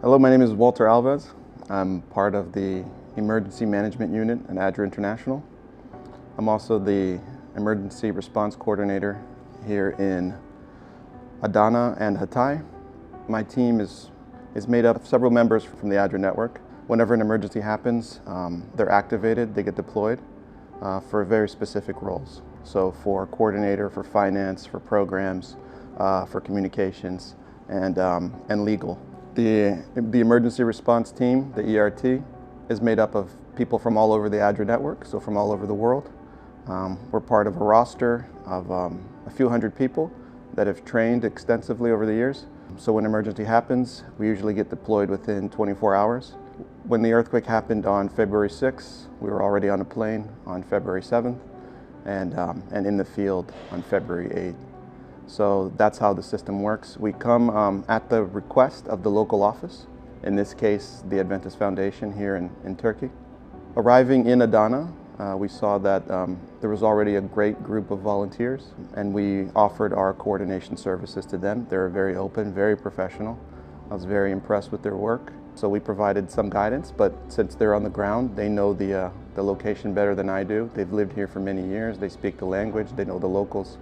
Hello, my name is Walter Alves. I'm part of the Emergency Management Unit at ADRA International. I'm also the Emergency Response Coordinator here in Adana and Hatay. My team is made up of several members from the ADRA network. Whenever an emergency happens, they're activated, they get deployed for very specific roles. So for coordinator, for finance, for programs, for communications, and legal. The emergency response team, the ERT, is made up of people from all over the ADRA network, so from all over the world. We're part of a roster of a few hundred people that have trained extensively over the years. So when an emergency happens, we usually get deployed within 24 hours. When the earthquake happened on February 6th, we were already on a plane on February 7th and in the field on February 8th. So that's how the system works. We come at the request of the local office, in this case the Adventist Foundation here in Turkey. Arriving in Adana, we saw that there was already a great group of volunteers, and we offered our coordination services to them. They were very open, very professional. I was very impressed with their work. So we provided some guidance, but since they're on the ground, they know the location better than I do. They've lived here for many years. They speak the language. They know the locals.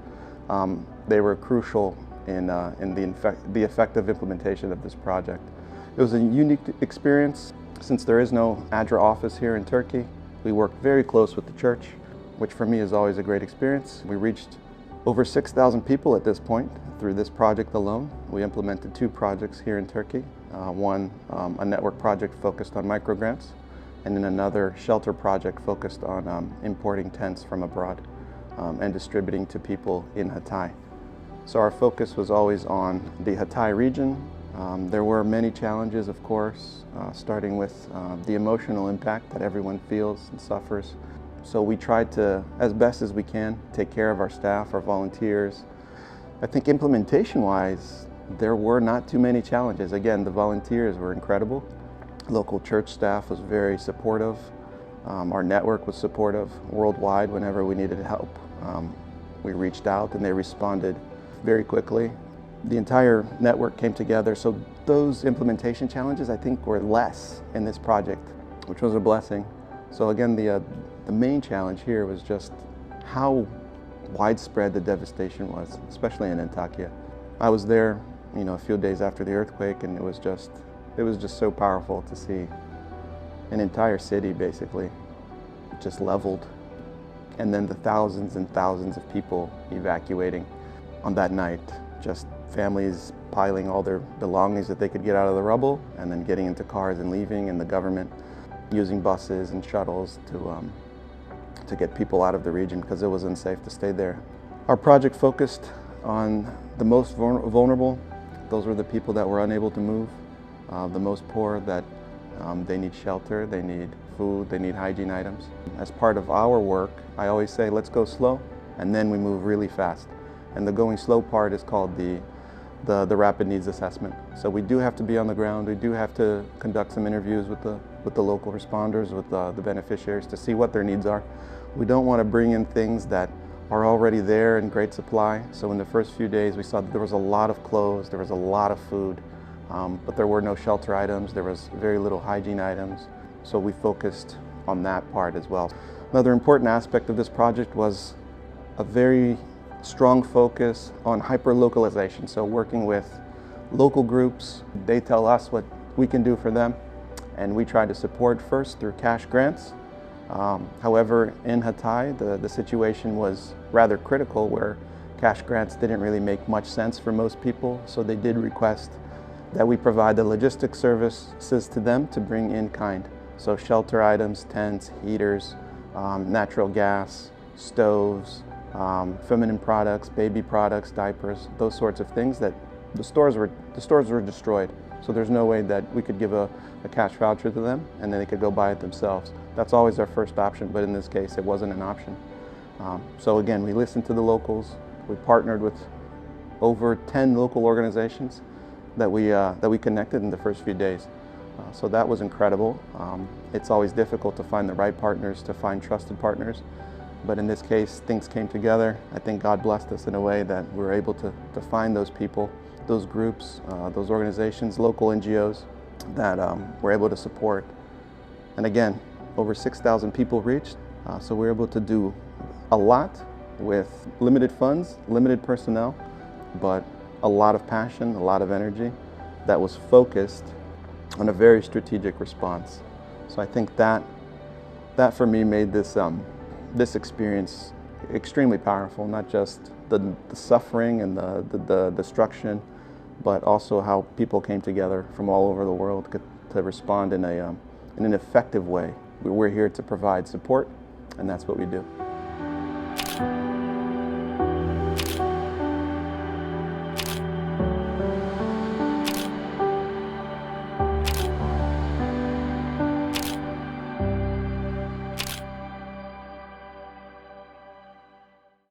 They were crucial in the effective implementation of this project. It was a unique experience. Since there is no ADRA office here in Turkey, we worked very close with the church, which for me is always a great experience. We reached over 6,000 people at this point through this project alone. We implemented 2 projects here in Turkey. One, a network project focused on microgrants, and then another shelter project focused on importing tents from abroad and distributing to people in Hatay. So our focus was always on the Hatay region. There were many challenges, of course, starting with the emotional impact that everyone feels and suffers. So we tried to, as best as we can, take care of our staff, our volunteers. I think implementation-wise, there were not too many challenges. Again, the volunteers were incredible. Local church staff was very supportive. Our network was supportive worldwide whenever we needed help. We reached out and they responded very quickly. The entire network came together, so those implementation challenges I think were less in this project, which was a blessing. So again, the main challenge here was just how widespread the devastation was, especially in Antakya. I was there, a few days after the earthquake, and it was just so powerful to see an entire city basically just leveled, and then the thousands and thousands of people evacuating on that night. Just families piling all their belongings that they could get out of the rubble, and then getting into cars and leaving, and the government using buses and shuttles to get people out of the region because it was unsafe to stay there. Our project focused on the most vulnerable. Those were the people that were unable to move, the most poor, that they need shelter, they need food, they need hygiene items. As part of our work, I always say, let's go slow, and then we move really fast. And the going slow part is called the rapid needs assessment. So we do have to be on the ground. We do have to conduct some interviews with the local responders, with the beneficiaries, to see what their needs are. We don't want to bring in things that are already there in great supply. So in the first few days, we saw that there was a lot of clothes, there was a lot of food, but there were no shelter items, there was very little hygiene items. So we focused on that part as well. Another important aspect of this project was a very strong focus on hyper-localization, so working with local groups. They tell us what we can do for them, and we try to support first through cash grants. However, in Hatay, the situation was rather critical, where cash grants didn't really make much sense for most people, so they did request that we provide the logistics services to them to bring in kind. So shelter items, tents, heaters, natural gas, stoves, feminine products, baby products, diapers, those sorts of things. That the stores were destroyed, so there's no way that we could give a cash voucher to them and then they could go buy it themselves. That's always our first option, but in this case it wasn't an option. So again, we listened to the locals. We partnered with over 10 local organizations that we connected in the first few days. So that was incredible. It's always difficult to find the right partners, to find trusted partners. But in this case, things came together. I think God blessed us in a way that we were able to find those people, those groups, those organizations, local NGOs, that we're able to support. And again, over 6,000 people reached, so we're able to do a lot with limited funds, limited personnel, but a lot of passion, a lot of energy that was focused on a very strategic response. So I think that for me made this, this experience extremely powerful, not just the suffering and the destruction, but also how people came together from all over the world to respond in an effective way. We're here to provide support, and that's what we do.